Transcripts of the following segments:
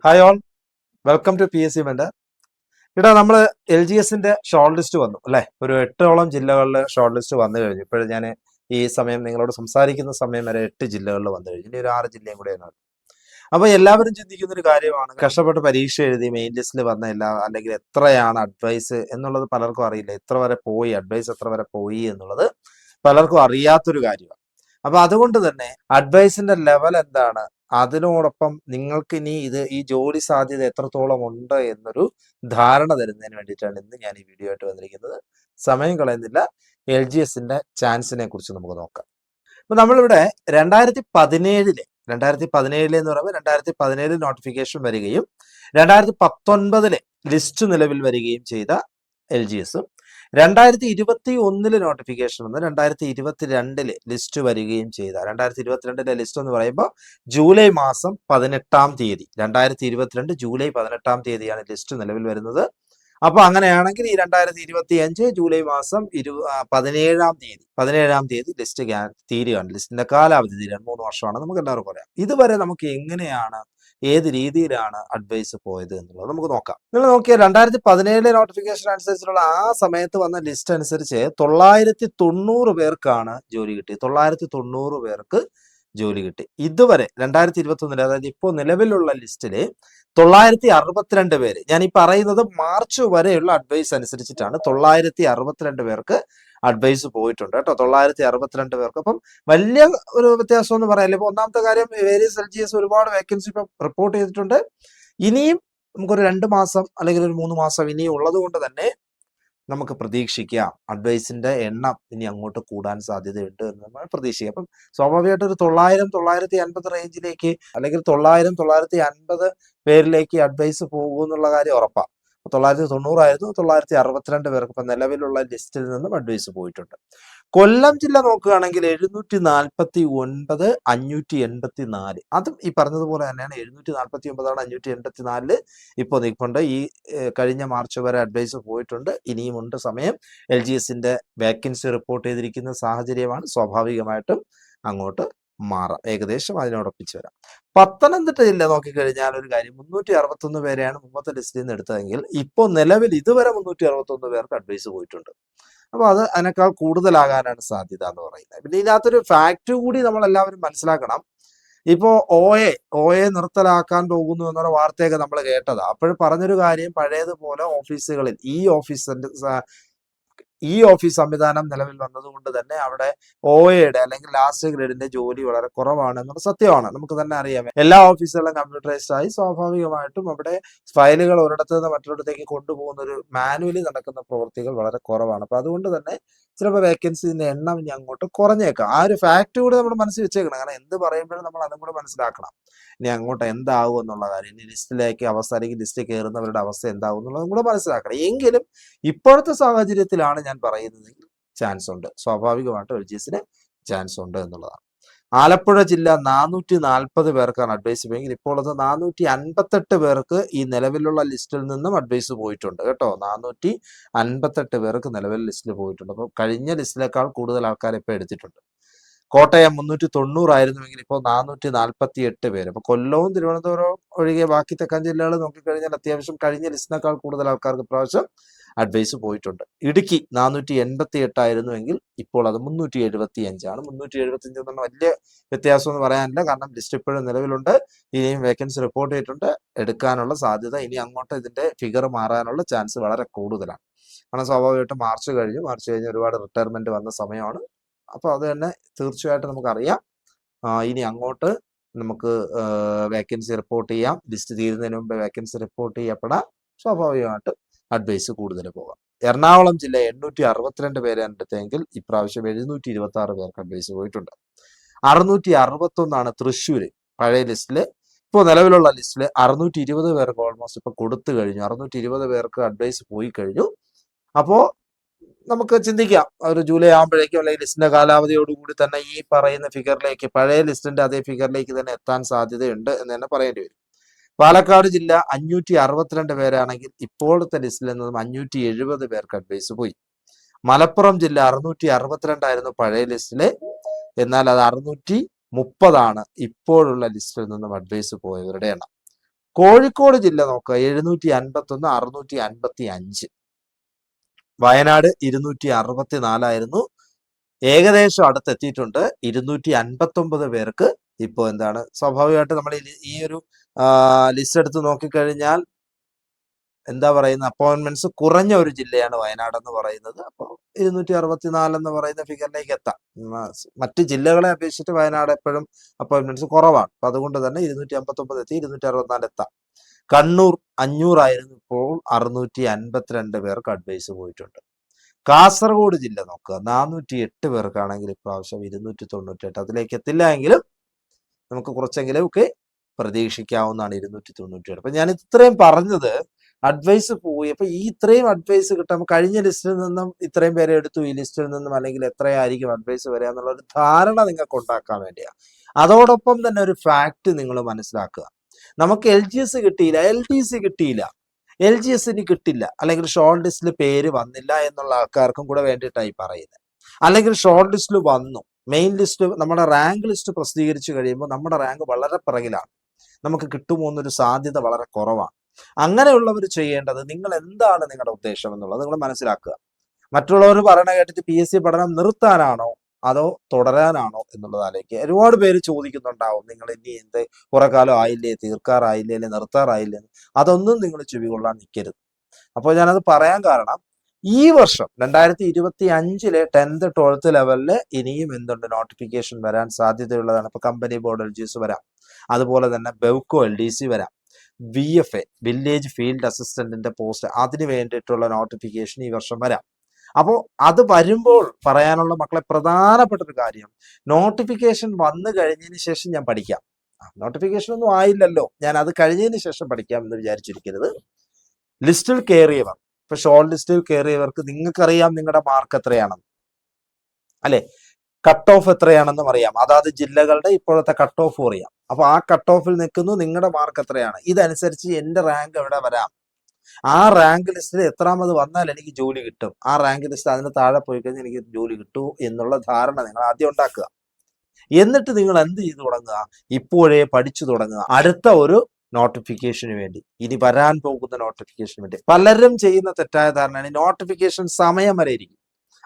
Hi all, welcome to PSC mentor. ഇവിടെ നമ്മൾ LGSന്റെ short list വന്നു അല്ലേ? ഒരു 8ഓളം ജില്ലകളിൽ ഷോർട്ട് ലിസ്റ്റ് വന്നു കഴിഞ്ഞു. ഇപ്പോഴും ഞാൻ ഈ സമയം നിങ്ങളോട് സംസാരിക്കുന്ന സമയം വരെ 8 ജില്ലകളിൽ വന്നു കഴിഞ്ഞു. ഇനി ഒരു 6 ജില്ലയും കൂടെയാണ്. അപ്പൊ എല്ലാവരും ചിന്തിക്കുന്ന ഒരു കാര്യമാണ്, കഷ്ടപ്പെട്ട് പരീക്ഷ എഴുതി മെയിൻ ലിസ്റ്റിൽ വന്ന അല്ലെങ്കിൽ എത്രയാണ് അഡ്വൈസ് എന്നുള്ളത് പലർക്കും അറിയില്ല. എത്ര വരെ പോയി അഡ്വൈസ്, എത്ര വരെ പോയി എന്നുള്ളത് പലർക്കും അറിയാത്തൊരു കാര്യമാണ്. അപ്പൊ അതുകൊണ്ട് തന്നെ അഡ്വൈസിന്റെ ലെവൽ എന്താണ്, അതിനോടൊപ്പം നിങ്ങൾക്ക് ഇനി ഈ ജോലി സാധ്യത എത്രത്തോളം ഉണ്ട് എന്നൊരു ധാരണ തരുന്നതിന് വേണ്ടിയിട്ടാണ് ഇന്ന് ഞാൻ ഈ വീഡിയോ ആയിട്ട് വന്നിരിക്കുന്നത്. സമയം കളയുന്നില്ല, LGSന്റെ ചാൻസിനെ കുറിച്ച് നമുക്ക് നോക്കാം. അപ്പൊ നമ്മളിവിടെ 2017 എന്ന് പറയുമ്പോൾ 2017 നോട്ടിഫിക്കേഷൻ വരികയും 2019 ലിസ്റ്റ് നിലവിൽ വരികയും ചെയ്ത LGSും 2021 നോട്ടിഫിക്കേഷൻ വന്ന് 2022 ലിസ്റ്റ് വരികയും ചെയ്ത 2022 ലിസ്റ്റ് എന്ന് പറയുമ്പോൾ ജൂലൈ മാസം 18 തീയതി 2022 ജൂലൈ 18 തീയതിയാണ് ലിസ്റ്റ് നിലവിൽ വരുന്നത്. അപ്പൊ അങ്ങനെയാണെങ്കിൽ ഈ 2025 ജൂലൈ മാസം 17 തീയതി ലിസ്റ്റ് തീരുകയാണ്. ലിസ്റ്റിന്റെ കാലാവധി തീരാൻ 3 വർഷമാണ്, നമുക്ക് എല്ലാവർക്കും പറയാം. ഇതുവരെ നമുക്ക് എങ്ങനെയാണ്, ഏത് രീതിയിലാണ് അഡ്വൈസ് പോയത് എന്നുള്ളത് നമുക്ക് നോക്കാം. നിങ്ങൾ നോക്കിയാൽ 2017 നോട്ടിഫിക്കേഷൻ അനുസരിച്ചുള്ള ആ സമയത്ത് വന്ന ലിസ്റ്റ് അനുസരിച്ച് 990 പേർക്കാണ് ജോലി കിട്ടി. 990 പേർക്ക് ജോലി കിട്ടി. ഇതുവരെ 2021 അതായത് ഇപ്പോൾ നിലവിലുള്ള ലിസ്റ്റില് 962 പേര്, ഞാൻ ഈ പറയുന്നത് മാർച്ച് വരെയുള്ള അഡ്വൈസ് അനുസരിച്ചിട്ടാണ്. 962 പേർക്ക് അഡ്വൈസ് പോയിട്ടുണ്ട് കേട്ടോ. 962 പേർക്ക്. അപ്പം വലിയ ഒരു വ്യത്യാസം എന്ന് പറയാനില്ല. ഇപ്പൊ ഒന്നാമത്തെ കാര്യം, വേരിയസ് LGS ഒരുപാട് വേക്കൻസി ഇപ്പം റിപ്പോർട്ട് ചെയ്തിട്ടുണ്ട്. ഇനിയും നമുക്കൊരു 2 മാസം അല്ലെങ്കിൽ ഒരു 3 മാസം ഇനിയും ഉള്ളത് കൊണ്ട് തന്നെ നമുക്ക് പ്രതീക്ഷിക്കാം അഡ്വൈസിന്റെ എണ്ണം ഇനി അങ്ങോട്ട് കൂടാൻ സാധ്യതയുണ്ട് എന്ന് നമ്മൾ പ്രതീക്ഷിക്കാം. അപ്പം സ്വാഭാവികമായിട്ട് ഒരു 900-950 റേഞ്ചിലേക്ക് അല്ലെങ്കിൽ 900-950 പേരിലേക്ക് അഡ്വൈസ് പോകുമെന്നുള്ള കാര്യം ഉറപ്പാണ്. 990 ആയിരുന്നു, 962 പേർക്ക് ഇപ്പം നിലവിലുള്ള ലിസ്റ്റിൽ നിന്നും അഡ്വൈസ് പോയിട്ടുണ്ട്. കൊല്ലം ജില്ല നോക്കുകയാണെങ്കിൽ 749, 584. അതും ഈ പറഞ്ഞതുപോലെ തന്നെയാണ്. 749 584 ഇപ്പോൾ നിൽപ്പുണ്ട്. ഈ കഴിഞ്ഞ മാർച്ച് വരെ അഡ്വൈസ് പോയിട്ടുണ്ട്. ഇനിയുമുണ്ട് സമയം. LGSന്റെ വേക്കൻസി റിപ്പോർട്ട് ചെയ്തിരിക്കുന്ന സാഹചര്യമാണ്. സ്വാഭാവികമായിട്ടും അങ്ങോട്ട് മാറാം, ഏകദേശം അതിനോടൊപ്പിച്ച് വരാം. പത്തനംതിട്ട ജില്ല നോക്കിക്കഴിഞ്ഞാൽ ഒരു കാര്യം, 361 പേരെയാണ് മുമ്പത്തെ ലിസ്റ്റിൽ നിന്ന് എടുത്തതെങ്കിൽ ഇപ്പോൾ നിലവിൽ ഇതുവരെ 361 പേർക്ക് അഡ്വൈസ് പോയിട്ടുണ്ട്. അപ്പൊ അത് അതിനേക്കാൾ കൂടുതലാകാനാണ് സാധ്യത എന്ന് പറയുന്നത്. പിന്നെ ഇതിനകത്തൊരു ഫാക്ട് കൂടി നമ്മൾ എല്ലാവരും മനസ്സിലാക്കണം. ഇപ്പോ OA നിർത്തലാക്കാൻ പോകുന്നു എന്നുള്ള വാർത്തയൊക്കെ നമ്മൾ കേട്ടതാ. അപ്പോൾ പറഞ്ഞൊരു കാര്യം, പഴയതുപോലെ ഓഫീസുകളിൽ ഈ ഓഫീസ് സംവിധാനം നിലവിൽ വന്നതുകൊണ്ട് തന്നെ അവിടെ OAയുടെ അല്ലെങ്കിൽ ലാസ്റ്റ് ഗ്രേഡിന്റെ ജോലി വളരെ കുറവാണ് എന്നുള്ള സത്യമാണ്. നമുക്ക് തന്നെ അറിയാം. എല്ലാ ഓഫീസുകളും കമ്പ്യൂട്ടറൈസ്ഡ് ആയി. സ്വാഭാവികമായിട്ടും അവിടെ ഫയലുകൾ ഒരിടത്ത് നിന്ന് മറ്റൊരിടത്തേക്ക് കൊണ്ടുപോകുന്ന ഒരു മാനുവലി നടക്കുന്ന പ്രവൃത്തികൾ വളരെ കുറവാണ്. അപ്പൊ അതുകൊണ്ട് തന്നെ ചിലപ്പോൾ വേക്കൻസിന്റെ എണ്ണം ഇനി അങ്ങോട്ട് കുറഞ്ഞേക്കാം. ആ ഒരു ഫാക്ട് കൂടി നമ്മൾ മനസ്സിൽ വെച്ചേക്കണം. കാരണം എന്ത് പറയുമ്പോഴും നമ്മൾ അതും കൂടെ മനസ്സിലാക്കണം. ഇനി അങ്ങോട്ട് എന്താവും എന്നുള്ള കാര്യം, ഇനി ലിസ്റ്റിലേക്ക് അല്ലെങ്കിൽ ലിസ്റ്റ് കയറുന്നവരുടെ അവസ്ഥ എന്താവും എന്നുള്ളതും കൂടെ മനസ്സിലാക്കണം. എങ്കിലും ഇപ്പോഴത്തെ സാഹചര്യത്തിലാണ് ഞാൻ പറയുന്നതെങ്കിൽ ചാൻസ് ഉണ്ട്, സ്വാഭാവികമായിട്ടും LGSന് ചാൻസ് ഉണ്ട് എന്നുള്ളതാണ്. ആലപ്പുഴ ജില്ല 440 പേർക്കാണ് അഡ്വൈസ് പോയെങ്കിൽ ഇപ്പോൾ അത് 458 പേർക്ക് ഈ നിലവിലുള്ള ലിസ്റ്റിൽ നിന്നും അഡ്വൈസ് പോയിട്ടുണ്ട് കേട്ടോ. 458 പേർക്ക് നിലവിൽ ലിസ്റ്റിൽ പോയിട്ടുണ്ട്. അപ്പോൾ കഴിഞ്ഞ ലിസ്റ്റിനേക്കാൾ കൂടുതൽ ആൾക്കാർ ഇപ്പോൾ എടുത്തിട്ടുണ്ട്. കോട്ടയം 390 ആയിരുന്നുവെങ്കിൽ ഇപ്പോൾ 448 പേര്. അപ്പൊ കൊല്ലവും തിരുവനന്തപുരവും ഒഴികെ ബാക്കി തെക്കൻ ജില്ലകൾ നോക്കിക്കഴിഞ്ഞാൽ അത്യാവശ്യം കഴിഞ്ഞ ലിസ്റ്റിനേക്കാൾ കൂടുതൽ ആൾക്കാർക്ക് ഇപ്രാവശ്യം അഡ്വൈസ് പോയിട്ടുണ്ട്. ഇടുക്കി 488 ആയിരുന്നുവെങ്കിൽ ഇപ്പോൾ അത് 375 ആണ്. 375 എന്ന് പറഞ്ഞാൽ വലിയ വ്യത്യാസം എന്ന് പറയാനില്ല. കാരണം ലിസ്റ്റ് ഇപ്പോഴും നിലവിലുണ്ട്. ഇനിയും വേക്കൻസി റിപ്പോർട്ട് ചെയ്തിട്ടുണ്ട്. എടുക്കാനുള്ള സാധ്യത, ഇനി അങ്ങോട്ട് ഇതിന്റെ ഫിഗർ മാറാനുള്ള ചാൻസ് വളരെ കൂടുതലാണ്. കാരണം സ്വാഭാവികമായിട്ടും മാർച്ച് കഴിഞ്ഞ് ഒരുപാട് റിട്ടയർമെന്റ് വന്ന സമയമാണ്. അപ്പൊ അത് തന്നെ തീർച്ചയായിട്ടും നമുക്കറിയാം. ഇനി അങ്ങോട്ട് നമുക്ക് വേക്കൻസി റിപ്പോർട്ട് ചെയ്യാം. ലിസ്റ്റ് തീരുന്നതിന് മുമ്പ് വേക്കൻസി റിപ്പോർട്ട് ചെയ്യപ്പെടാം. സ്വാഭാവികമായിട്ടും അഡ്വൈസ് കൂടുതൽ പോകാം. എറണാകുളം ജില്ല 862 പേരെ എടുത്തെങ്കിൽ ഇപ്രാവശ്യം 726 പേർക്ക് അഡ്വൈസ് പോയിട്ടുണ്ട്. 661 തൃശ്ശൂര്. പഴയ ലിസ്റ്റില് ഇപ്പോൾ നിലവിലുള്ള ലിസ്റ്റില് 620 പേർക്ക് ഓൾമോസ്റ്റ് ഇപ്പൊ കൊടുത്തു കഴിഞ്ഞു. 620 പേർക്ക് അഡ്വൈസ് പോയി കഴിഞ്ഞു. അപ്പോ നമുക്ക് ചിന്തിക്കാം, ഒരു ജൂലൈ ആകുമ്പോഴേക്കും അല്ലെങ്കിൽ ലിസ്റ്റിന്റെ കാലാവധിയോടുകൂടി തന്നെ ഈ പറയുന്ന ഫിഗറിലേക്ക്, പഴയ ലിസ്റ്റിന്റെ അതേ ഫിഗറിലേക്ക് തന്നെ എത്താൻ സാധ്യതയുണ്ട് എന്ന് തന്നെ പറയേണ്ടി വരും. പാലക്കാട് ജില്ല 562 പേരാണെങ്കിൽ ഇപ്പോഴത്തെ ലിസ്റ്റിൽ നിന്നും 570 പേർക്ക് അഡ്വൈസ് പോയി. മലപ്പുറം ജില്ല 662 ആയിരുന്നു പഴയ ലിസ്റ്റില്, എന്നാൽ അത് 630 ഇപ്പോഴുള്ള ലിസ്റ്റിൽ നിന്നും അഡ്വൈസ് പോയവരുടെ എണ്ണം. കോഴിക്കോട് ജില്ല നോക്കുക 751, 655. വയനാട് 264 ഏകദേശം അടുത്തെത്തിയിട്ടുണ്ട്. 259 പേർക്ക് ഇപ്പോൾ എന്താണ് സ്വാഭാവികമായിട്ട് നമ്മൾ ഈ ഒരു ലിസ്റ്റ് എടുത്ത് നോക്കിക്കഴിഞ്ഞാൽ എന്താ പറയുന്ന അപ്പോയിന്റ്മെന്റ്സ് കുറഞ്ഞ ഒരു ജില്ലയാണ് വയനാട് എന്ന് പറയുന്നത്. അപ്പോൾ 264 എന്ന് പറയുന്ന ഫിഗറിലേക്ക് എത്താം. മറ്റ് ജില്ലകളെ അപേക്ഷിച്ചിട്ട് വയനാട് എപ്പോഴും അപ്പോയിന്റ്മെന്റ്സ് കുറവാണ്. അപ്പൊ അതുകൊണ്ട് തന്നെ 259 എത്തി 264 എത്താം. കണ്ണൂർ 500 ആയിരുന്നു, ഇപ്പോൾ 652 പേർക്ക് അഡ്വൈസ് പോയിട്ടുണ്ട്. കാസർഗോഡ് ജില്ല നോക്കുക 408 പേർക്കാണെങ്കിൽ ഇപ്രാവശ്യം 298. അതിലേക്ക് എത്തില്ല എങ്കിലും നമുക്ക് കുറച്ചെങ്കിലും ഒക്കെ പ്രതീക്ഷിക്കാവുന്നതാണ് 297. അപ്പൊ ഞാൻ ഇത്രയും പറഞ്ഞത് അഡ്വൈസ് പോയി. അപ്പൊ ഈ ഇത്രയും അഡ്വൈസ് കിട്ടാൻ കഴിഞ്ഞ ലിസ്റ്റിൽ നിന്നും ഇത്രയും പേരെ എടുത്തു, ഈ ലിസ്റ്റിൽ നിന്നും അല്ലെങ്കിൽ എത്രയായിരിക്കും അഡ്വൈസ് വരിക എന്നുള്ള ഒരു ധാരണ നിങ്ങൾക്ക് ഉണ്ടാക്കാൻ വേണ്ടിയാണ്. അതോടൊപ്പം തന്നെ ഒരു ഫാക്ട് നിങ്ങൾ മനസ്സിലാക്കുക. നമുക്ക് LGS കിട്ടിയില്ല, LTC കിട്ടിയില്ല, LGS ഇനി കിട്ടില്ല, അല്ലെങ്കിൽ ഷോർട്ട് ലിസ്റ്റിൽ പേര് വന്നില്ല എന്നുള്ള ആൾക്കാർക്കും കൂടെ വേണ്ടിയിട്ടായി പറയുന്നത്. അല്ലെങ്കിൽ ഷോർട്ട് ലിസ്റ്റിൽ വന്നു, മെയിൻ ലിസ്റ്റ് നമ്മുടെ റാങ്ക് ലിസ്റ്റ് പ്രസിദ്ധീകരിച്ചു കഴിയുമ്പോൾ നമ്മുടെ റാങ്ക് വളരെ പിറകിലാണ്, നമുക്ക് കിട്ടുമോ എന്നൊരു സാധ്യത വളരെ കുറവാണ്. അങ്ങനെയുള്ളവർ ചെയ്യേണ്ടത് നിങ്ങൾ എന്താണ് നിങ്ങളുടെ ഉദ്ദേശം എന്നുള്ളത് നിങ്ങൾ മനസ്സിലാക്കുക. മറ്റുള്ളവർ പറയണ കേട്ടിട്ട് PSC പഠനം നിർത്താനാണോ അതോ തുടരാനാണോ എന്നുള്ളത് ആലോചിക്കുക. ഒരുപാട് പേര് ചോദിക്കുന്നുണ്ടാവും, നിങ്ങൾ ഇനി എന്ത് കുറെ കാലം ആയില്ലേ, തീർക്കാറായില്ലേ, അല്ലെ നിർത്താറായില്ലേ. അതൊന്നും നിങ്ങൾ ചെവി കൊള്ളാൻ നിൽക്കരുത്. അപ്പോൾ ഞാനത് പറയാൻ കാരണം, ഈ വർഷം 2025 10th 12th ലെവലില് ഇനിയും എന്തുണ്ട് നോട്ടിഫിക്കേഷൻ വരാൻ സാധ്യതയുള്ളതാണ്. ഇപ്പൊ കമ്പനി ബോർഡ് LGS വരാം, അതുപോലെ തന്നെ ബെവ്കോ LDC വരാം, VFA വില്ലേജ് ഫീൽഡ് അസിസ്റ്റന്റിന്റെ പോസ്റ്റ് അതിന് വേണ്ടിയിട്ടുള്ള നോട്ടിഫിക്കേഷൻ ഈ വർഷം വരാം. അപ്പോൾ അത് വരുമ്പോൾ പറയാനുള്ള മക്കളെ പ്രധാനപ്പെട്ട ഒരു കാര്യം, നോട്ടിഫിക്കേഷൻ വന്നു കഴിഞ്ഞതിന് ശേഷം ഞാൻ പഠിക്കാം, നോട്ടിഫിക്കേഷൻ ഒന്നും ആയില്ലല്ലോ ഞാൻ അത് കഴിഞ്ഞതിന് ശേഷം പഠിക്കാം എന്ന് വിചാരിച്ചിരിക്കരുത്. ലിസ്റ്റിൽ കയറിയവർ, ഇപ്പൊ ഷോർട്ട് ലിസ്റ്റിൽ കയറിയവർക്ക് നിങ്ങൾക്കറിയാം നിങ്ങളുടെ മാർക്ക് എത്രയാണെന്ന് അല്ലെ, കട്ട് ഓഫ് എത്രയാണെന്നും അറിയാം, അതാത് ജില്ലകളുടെ ഇപ്പോഴത്തെ കട്ട് ഓഫ് അറിയാം. അപ്പൊ ആ കട്ട് ഓഫിൽ നിൽക്കുന്നു, നിങ്ങളുടെ മാർക്ക് എത്രയാണ്, ഇതനുസരിച്ച് എന്റെ റാങ്ക് എവിടെ വരാം, ആ റാങ്ക് ലിസ്റ്റിൽ എത്രാമത് വന്നാൽ എനിക്ക് ജോലി കിട്ടും, ആ റാങ്ക് ലിസ്റ്റ് അതിന് താഴെ പോയി കഴിഞ്ഞാൽ എനിക്ക് ജോലി കിട്ടൂ എന്നുള്ള ധാരണ നിങ്ങൾ ആദ്യം ഉണ്ടാക്കുക. എന്നിട്ട് നിങ്ങൾ എന്ത് ചെയ്തു തുടങ്ങുക, ഇപ്പോഴേ പഠിച്ചു തുടങ്ങുക അടുത്ത ഒരു നോട്ടിഫിക്കേഷന് വേണ്ടി, ഇനി വരാൻ പോകുന്ന നോട്ടിഫിക്കേഷന് വേണ്ടി. പലരും ചെയ്യുന്ന തെറ്റായ ധാരണയാണ് നോട്ടിഫിക്കേഷൻ സമയം വരെ ഇരിക്കും,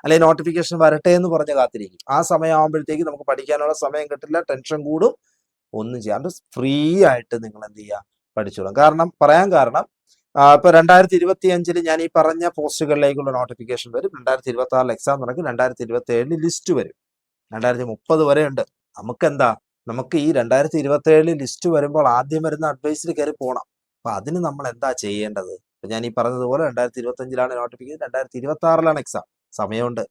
അല്ലെങ്കിൽ നോട്ടിഫിക്കേഷൻ വരട്ടെ എന്ന് പറഞ്ഞ് കാത്തിരിക്കും. ആ സമയമാകുമ്പോഴത്തേക്ക് നമുക്ക് പഠിക്കാനുള്ള സമയം കിട്ടില്ല, ടെൻഷൻ കൂടും, ഒന്നും ചെയ്യാണ്ട് ഫ്രീ ആയിട്ട് നിങ്ങൾ എന്ത് ചെയ്യുക, പഠിച്ചോളാം. പറയാൻ കാരണം ഇപ്പൊ 2025 ഞാൻ ഈ പറഞ്ഞ പോസ്റ്റുകളിലേക്കുള്ള നോട്ടിഫിക്കേഷൻ വരും, 2026 എക്സാം നടക്കും, 2027 ലിസ്റ്റ് വരും, 2030 വരെ ഉണ്ട്. നമുക്ക് ഈ 2027 ലിസ്റ്റ് വരുമ്പോൾ ആദ്യം വരുന്ന അഡ്വൈസിൽ കയറി പോകണം. അപ്പൊ അതിന് നമ്മൾ എന്താ ചെയ്യേണ്ടത്? ഞാൻ ഈ പറഞ്ഞതുപോലെ 2025 നോട്ടിഫിക്കേഷൻ, 2026 എക്സാം, സമയമുണ്ട്.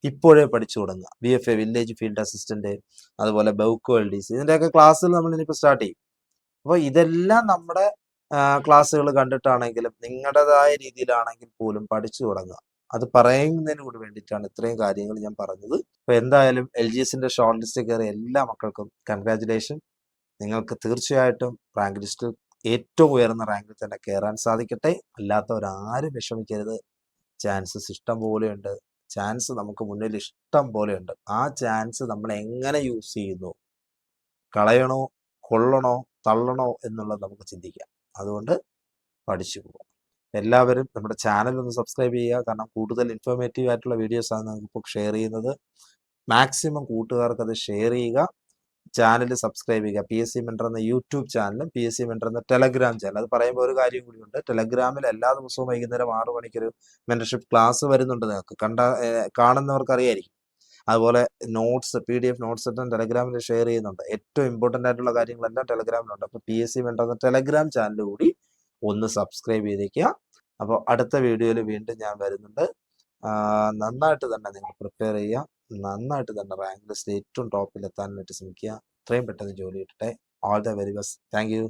ഇപ്പോഴേ പഠിച്ചു തുടങ്ങുക. VFA വില്ലേജ് ഫീൽഡ് അസിസ്റ്റന്റ്, അതുപോലെ ബെവ്കോ LDC ഇതിന്റെയൊക്കെ ക്ലാസ്സുകൾ നമ്മൾ ഇനിയിപ്പോൾ സ്റ്റാർട്ട് ചെയ്യും. അപ്പോൾ ഇതെല്ലാം നമ്മുടെ ക്ലാസ്സുകൾ കണ്ടിട്ടാണെങ്കിലും നിങ്ങളുടേതായ രീതിയിലാണെങ്കിൽ പോലും പഠിച്ചു തുടങ്ങുക. അത് പറയുന്നതിന് കൂടി വേണ്ടിയിട്ടാണ് ഇത്രയും കാര്യങ്ങൾ ഞാൻ പറഞ്ഞത്. അപ്പൊ എന്തായാലും LGSന്റെ ഷോർട്ട് ലിസ്റ്റിൽ കയറിയ എല്ലാ മക്കൾക്കും കൺഗ്രാജുലേഷൻ. നിങ്ങൾക്ക് തീർച്ചയായിട്ടും റാങ്ക് ലിസ്റ്റിൽ ഏറ്റവും ഉയർന്ന റാങ്കിൽ തന്നെ കയറാൻ സാധിക്കട്ടെ. അല്ലാത്തവരാരും വിഷമിക്കരുത്, ചാൻസസ് ഇഷ്ടം പോലെയുണ്ട്, ചാൻസ് നമുക്ക് മുന്നിൽ ഇഷ്ടം പോലെയുണ്ട്. ആ ചാൻസ് നമ്മൾ എങ്ങനെ യൂസ് ചെയ്യുന്നു, കളയണോ, കൊള്ളണോ, തള്ളണോ എന്നുള്ളത് നമുക്ക് ചിന്തിക്കാം. അതുകൊണ്ട് പഠിച്ചു പോകാം. എല്ലാവരും നമ്മുടെ ചാനൽ ഒന്ന് സബ്സ്ക്രൈബ് ചെയ്യുക, കാരണം കൂടുതൽ ഇൻഫോർമേറ്റീവ് ആയിട്ടുള്ള വീഡിയോസാണ് നമുക്കിപ്പോൾ ഷെയർ ചെയ്യുന്നത്. മാക്സിമം കൂട്ടുകാർക്ക് അത് ഷെയർ ചെയ്യുക. ചാനൽ സബ്സ്ക്രൈബ് ചെയ്യുക. PSC മെന്റർ എന്ന യൂട്യൂബ് ചാനലും PSC മെന്റർ എന്ന ടെലഗ്രാം ചാനൽ. അത് പറയുമ്പോൾ ഒരു കാര്യം കൂടിയുണ്ട്, ടെലഗ്രാമിൽ എല്ലാ ദിവസവും വൈകുന്നേരം 6 മണിക്കൊരു മെന്റർഷിപ്പ് ക്ലാസ് വരുന്നുണ്ട്. നിങ്ങൾക്ക് കാണുന്നവർക്ക് അറിയായിരിക്കും. അതുപോലെ നോട്ട്സ്, PDF നോട്ട്സ് എല്ലാം ടെലഗ്രാമിൽ ഷെയർ ചെയ്യുന്നുണ്ട്. ഏറ്റവും ഇമ്പോർട്ടൻ്റ് ആയിട്ടുള്ള കാര്യങ്ങളെല്ലാം ടെലഗ്രാമിലുണ്ട്. അപ്പോൾ PSC മെന്റർ എന്ന ടെലഗ്രാം ചാനൽ കൂടി ഒന്ന് സബ്സ്ക്രൈബ് ചെയ്തേക്കുക. അപ്പോൾ അടുത്ത വീഡിയോയിൽ വീണ്ടും ഞാൻ വരുന്നുണ്ട്. നന്നായിട്ട് തന്നെ നിങ്ങൾ പ്രിപ്പയർ ചെയ്യുക, നന്നായിട്ട് തന്നെ റാങ്ക് ലിസ്റ്റ് ഏറ്റവും ടോപ്പിൽ എത്താനായിട്ട് ശ്രമിക്കുക. എത്രയും പെട്ടെന്ന് ജോലി കിട്ടട്ടെ. All the very best. Thank you.